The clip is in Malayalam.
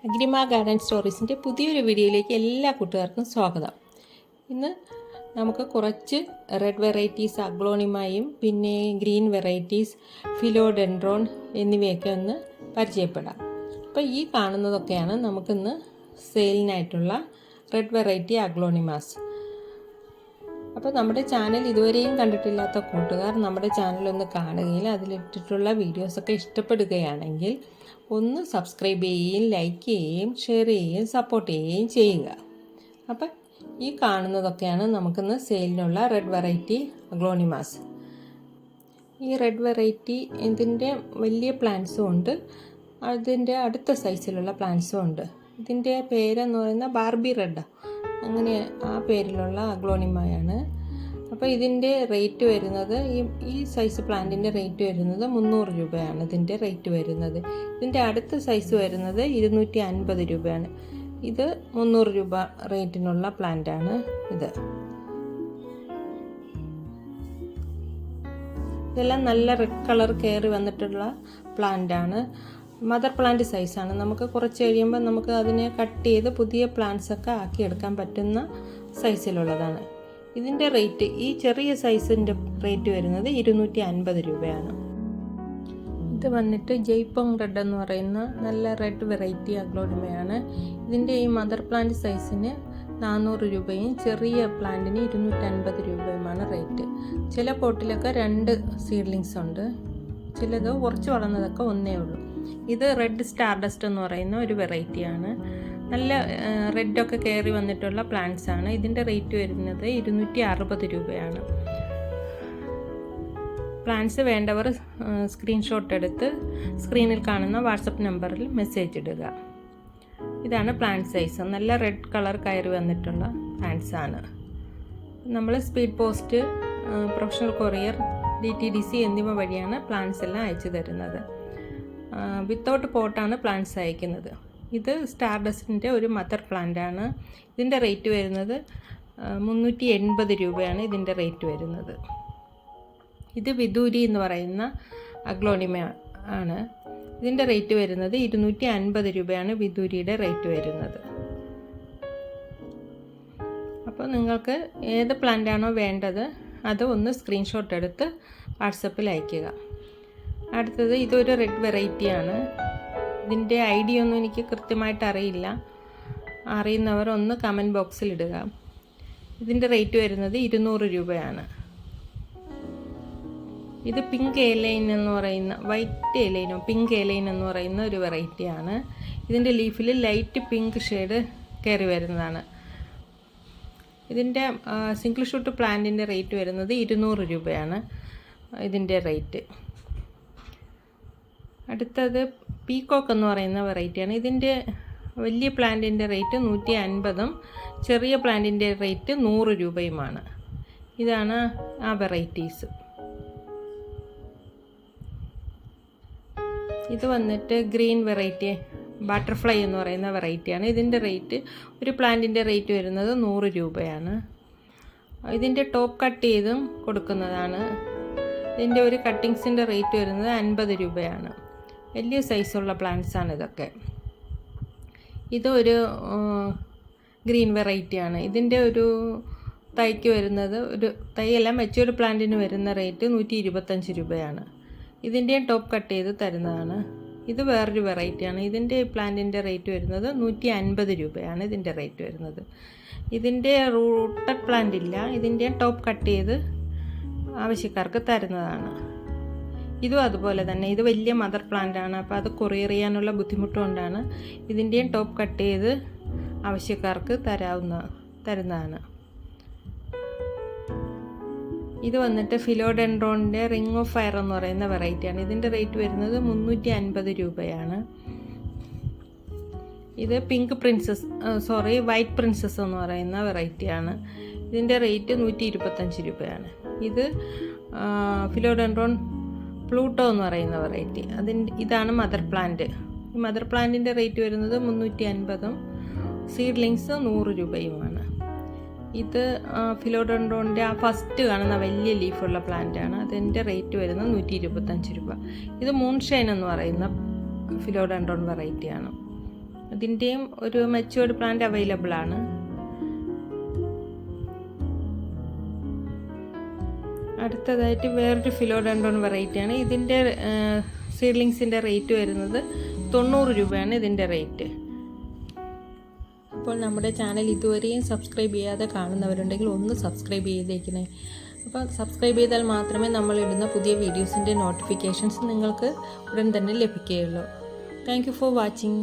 അഗ്രിമ ഗാർഡൻ സ്റ്റോറീസിൻ്റെ പുതിയൊരു വീഡിയോയിലേക്ക് എല്ലാ കൂട്ടുകാർക്കും സ്വാഗതം. ഇന്ന് നമുക്ക് കുറച്ച് റെഡ് വെറൈറ്റീസ് അഗ്ലോണിമയും പിന്നെ ഗ്രീൻ വെറൈറ്റീസ് ഫിലോഡെൻഡ്രോൺ എന്നിവയൊക്കെ ഒന്ന് പരിചയപ്പെടാം. അപ്പോൾ ഈ കാണുന്നതൊക്കെയാണ് നമുക്കിന്ന് സെയിലിനായിട്ടുള്ള റെഡ് വെറൈറ്റി അഗ്ലോണിമാസ്. അപ്പോൾ നമ്മുടെ ചാനൽ ഇതുവരെയും കണ്ടിട്ടില്ലാത്ത കൂട്ടുകാർ നമ്മുടെ ചാനലൊന്ന് കാണുകയും അതിലിട്ടിട്ടുള്ള വീഡിയോസൊക്കെ ഇഷ്ടപ്പെടുകയാണെങ്കിൽ ഒന്ന് സബ്സ്ക്രൈബ് ചെയ്യുകയും ലൈക്ക് ചെയ്യുകയും ഷെയർ ചെയ്യുകയും സപ്പോർട്ട് ചെയ്യുകയും ചെയ്യുക. അപ്പം ഈ കാണുന്നതൊക്കെയാണ് നമുക്കിന്ന് സെയിലിനുള്ള റെഡ് വെറൈറ്റി അഗ്ലോണിമാസ്. ഈ റെഡ് വെറൈറ്റി ഇതിൻ്റെ വലിയ പ്ലാന്റ്സും ഉണ്ട്, അതിൻ്റെ അടുത്ത സൈസിലുള്ള പ്ലാന്റ്സും ഉണ്ട്. ഇതിൻ്റെ പേരെന്ന് പറയുന്നത് ബാർബി റെഡ്, അങ്ങനെ ആ പേരിലുള്ള അഗ്ലോണിമയാണ്. അപ്പോൾ ഇതിൻ്റെ റേറ്റ് വരുന്നത് ഈ സൈസ് പ്ലാന്റിൻ്റെ റേറ്റ് വരുന്നത് 300 രൂപയാണ്. ഇതിൻ്റെ റേറ്റ് വരുന്നത്. ഇതിൻ്റെ അടുത്ത സൈസ് വരുന്നത് 250 രൂപയാണ്. ഇത് 300 രൂപ റേറ്റിനുള്ള പ്ലാന്റാണ് ഇത്. ഇതെല്ലാം നല്ല റെഡ് കളർ കയറി വന്നിട്ടുള്ള പ്ലാന്റാണ്. മദർ പ്ലാന്റ് സൈസാണ്. നമുക്ക് കുറച്ച് കഴിയുമ്പോൾ നമുക്ക് അതിനെ കട്ട് ചെയ്ത് പുതിയ പ്ലാന്റ്സൊക്കെ ആക്കിയെടുക്കാൻ പറ്റുന്ന സൈസിലുള്ളതാണ്. ഇതിൻ്റെ റേറ്റ്, ഈ ചെറിയ സൈസിൻ്റെ റേറ്റ് വരുന്നത് 250 രൂപയാണ്. ഇത് വന്നിട്ട് ജയ്പോങ് റെഡ് എന്ന് പറയുന്ന നല്ല റെഡ് വെറൈറ്റി അഗ്ലോണിമയാണ്. ഇതിൻ്റെ ഈ മദർ പ്ലാന്റ് സൈസിന് 400 രൂപയും ചെറിയ പ്ലാന്റിന് 250 രൂപയുമാണ് റേറ്റ്. ചില പോട്ടിലൊക്കെ 2 സീഡ്ലിങ്സ് ഉണ്ട്, ചിലത് കുറച്ച് വളർന്നതൊക്കെ ഒന്നേ ഉള്ളൂ. ഇത് റെഡ് സ്റ്റാർഡസ്റ്റ് എന്ന് പറയുന്ന ഒരു വെറൈറ്റിയാണ്. നല്ല റെഡൊക്കെ കയറി വന്നിട്ടുള്ള പ്ലാന്റ്സ് ആണ്. ഇതിൻ്റെ റേറ്റ് വരുന്നത് 260 രൂപയാണ്. പ്ലാന്റ്സ് വേണ്ടവർ സ്ക്രീൻഷോട്ട് എടുത്ത് സ്ക്രീനിൽ കാണുന്ന വാട്സപ്പ് നമ്പറിൽ മെസ്സേജ് ഇടുക. ഇതാണ് പ്ലാന്റ് സൈസ്. നല്ല റെഡ് കളർ കയറി വന്നിട്ടുള്ള പ്ലാന്റ്സ് ആണ്. നമ്മൾ speed post, professional courier, DTDC എന്നിവ വഴിയാണ് പ്ലാന്റ്സ് എല്ലാം അയച്ചു തരുന്നത്. വിത്തൗട്ട് പോട്ടാണ് പ്ലാന്റ്സ് അയക്കുന്നത്. ഇത് സ്റ്റാർഡസ്റ്റിൻ്റെ ഒരു മദർ പ്ലാന്റാണ്. ഇതിൻ്റെ റേറ്റ് വരുന്നത് 380 രൂപയാണ് ഇതിൻ്റെ റേറ്റ് വരുന്നത്. ഇത് വിദൂരി എന്ന് പറയുന്ന അഗ്ലോണിമ ആണ്. ഇതിൻ്റെ റേറ്റ് വരുന്നത് 250 രൂപയാണ് വിദൂരിയുടെ റേറ്റ് വരുന്നത്. അപ്പോൾ നിങ്ങൾക്ക് ഏത് പ്ലാന്റാണോ വേണ്ടത് അത് ഒന്ന് സ്ക്രീൻഷോട്ട് എടുത്ത് വാട്സപ്പിൽ അയയ്ക്കുക. അടുത്തത് ഇതൊരു റെഡ് വെറൈറ്റിയാണ്. ഇതിൻ്റെ ഐഡിയ ഒന്നും എനിക്ക് കൃത്യമായിട്ട് അറിയില്ല. അറിയുന്നവർ ഒന്ന് കമൻറ്റ് ബോക്സിൽ ഇടുക. ഇതിൻ്റെ റേറ്റ് വരുന്നത് 200 രൂപയാണ്. ഇത് പിങ്ക് എലൈൻ എന്ന് പറയുന്ന, വൈറ്റ് എലൈനോ പിങ്ക് എലൈൻ എന്ന് പറയുന്ന ഒരു വെറൈറ്റിയാണ്. ഇതിൻ്റെ ലീഫിൽ ലൈറ്റ് പിങ്ക് ഷെയ്ഡ് കയറി വരുന്നതാണ്. ഇതിൻ്റെ സിംഗിൾ ഷൂട്ട് പ്ലാന്റിൻ്റെ റേറ്റ് വരുന്നത് 200 രൂപയാണ് ഇതിൻ്റെ റേറ്റ്. അടുത്തത് പീകോക്ക് എന്ന് പറയുന്ന വെറൈറ്റിയാണ്. ഇതിൻ്റെ വലിയ പ്ലാന്റിൻ്റെ റേറ്റ് 150ഉം ചെറിയ പ്ലാന്റിൻ്റെ റേറ്റ് 100 രൂപയുമാണ്. ഇതാണ് ആ വെറൈറ്റീസ്. ഇത് വന്നിട്ട് ഗ്രീൻ വെറൈറ്റി ബട്ടർഫ്ലൈ എന്ന് പറയുന്ന വെറൈറ്റിയാണ്. ഇതിൻ്റെ റേറ്റ്, ഒരു പ്ലാന്റിൻ്റെ റേറ്റ് വരുന്നത് 100 രൂപയാണ്. ഇതിൻ്റെ ടോപ്പ് കട്ട് ചെയ്തും കൊടുക്കുന്നതാണ്. ഇതിൻ്റെ ഒരു കട്ടിങ്സിൻ്റെ റേറ്റ് വരുന്നത് 50 രൂപയാണ്. വലിയ സൈസുള്ള പ്ലാന്റ്സാണ് ഇതൊക്കെ. ഇതൊരു ഗ്രീൻ വെറൈറ്റിയാണ്. ഇതിൻ്റെ ഒരു തൈക്ക് വരുന്നത്, ഒരു തൈയെല്ലാം മെച്ചൂർഡ് പ്ലാന്റിന് വരുന്ന റേറ്റ് 125 രൂപയാണ്. ഇതിൻ്റെയും ടോപ്പ് കട്ട് ചെയ്ത് തരുന്നതാണ്. ഇത് വേറൊരു വെറൈറ്റിയാണ്. ഇതിൻ്റെ പ്ലാന്റിൻ്റെ റേറ്റ് വരുന്നത് 150 രൂപയാണ് ഇതിൻ്റെ റേറ്റ് വരുന്നത്. ഇതിൻ്റെ റൂട്ടഡ് പ്ലാന്റ് ഇല്ല, ഇതിൻ്റെ ടോപ്പ് കട്ട് ചെയ്ത് ആവശ്യക്കാർക്ക് തരുന്നതാണ്. ഇതും അതുപോലെ തന്നെ. ഇത് വലിയ മദർ പ്ലാന്റ് ആണ്, അപ്പോൾ അത് കൊറിയർ ചെയ്യാനുള്ള ബുദ്ധിമുട്ടുകൊണ്ടാണ് ഇതിൻ്റെയും ടോപ്പ് കട്ട് ചെയ്ത് ആവശ്യക്കാർക്ക് തരുന്നതാണ്. ഇത് വന്നിട്ട് ഫിലോഡെൻഡ്രോണിൻ്റെ റിംഗ് ഓഫ് ഫയർ എന്ന് പറയുന്ന വെറൈറ്റിയാണ്. ഇതിൻ്റെ റേറ്റ് വരുന്നത് 350 രൂപയാണ്. ഇത് പിങ്ക് പ്രിൻസസ്, വൈറ്റ് പ്രിൻസസ് എന്ന് പറയുന്ന വെറൈറ്റിയാണ്. ഇതിൻ്റെ റേറ്റ് 125 രൂപയാണ്. ഇത് ഫിലോഡെൻഡ്രോൺ പ്ലൂട്ടോ എന്ന് പറയുന്ന വെറൈറ്റി. ഇതാണ് മദർ പ്ലാന്റ്. ഈ മദർ പ്ലാന്റിൻ്റെ റേറ്റ് വരുന്നത് 350ഉം സീഡ്ലിങ്സ് 100 രൂപയുമാണ്. ഇത് ഫിലോഡെൻഡ്രോണിൻ്റെ ആ ഫസ്റ്റ് കാണുന്ന വലിയ ലീഫുള്ള പ്ലാന്റാണ്. അതിൻ്റെ റേറ്റ് വരുന്നത് 125 രൂപ. ഇത് മൂൺഷൈൻ എന്ന് പറയുന്ന ഫിലോഡെൻഡ്രോൺ വെറൈറ്റിയാണ്. ഇതിൻ്റെയും ഒരു മെച്ചുവേർഡ് പ്ലാന്റ് അവൈലബിൾ ആണ്. അടുത്തതായിട്ട് വേറൊരു ഫിലോഡെൻഡ്രോൺ വെറൈറ്റിയാണ്. ഇതിൻ്റെ സീഡ്ലിങ്സിൻ്റെ റേറ്റ് വരുന്നത് 90 രൂപയാണ് ഇതിൻ്റെ റേറ്റ്. അപ്പോൾ നമ്മുടെ ചാനൽ ഇതുവരെയും സബ്സ്ക്രൈബ് ചെയ്യാതെ കാണുന്നവരുണ്ടെങ്കിൽ ഒന്ന് സബ്സ്ക്രൈബ് ചെയ്തേക്കണേ. അപ്പോൾ സബ്സ്ക്രൈബ് ചെയ്താൽ മാത്രമേ നമ്മളിടുന്ന പുതിയ വീഡിയോസിൻ്റെ നോട്ടിഫിക്കേഷൻസ് നിങ്ങൾക്ക് ഉടൻ തന്നെ ലഭിക്കുകയുള്ളൂ. Thank you for watching.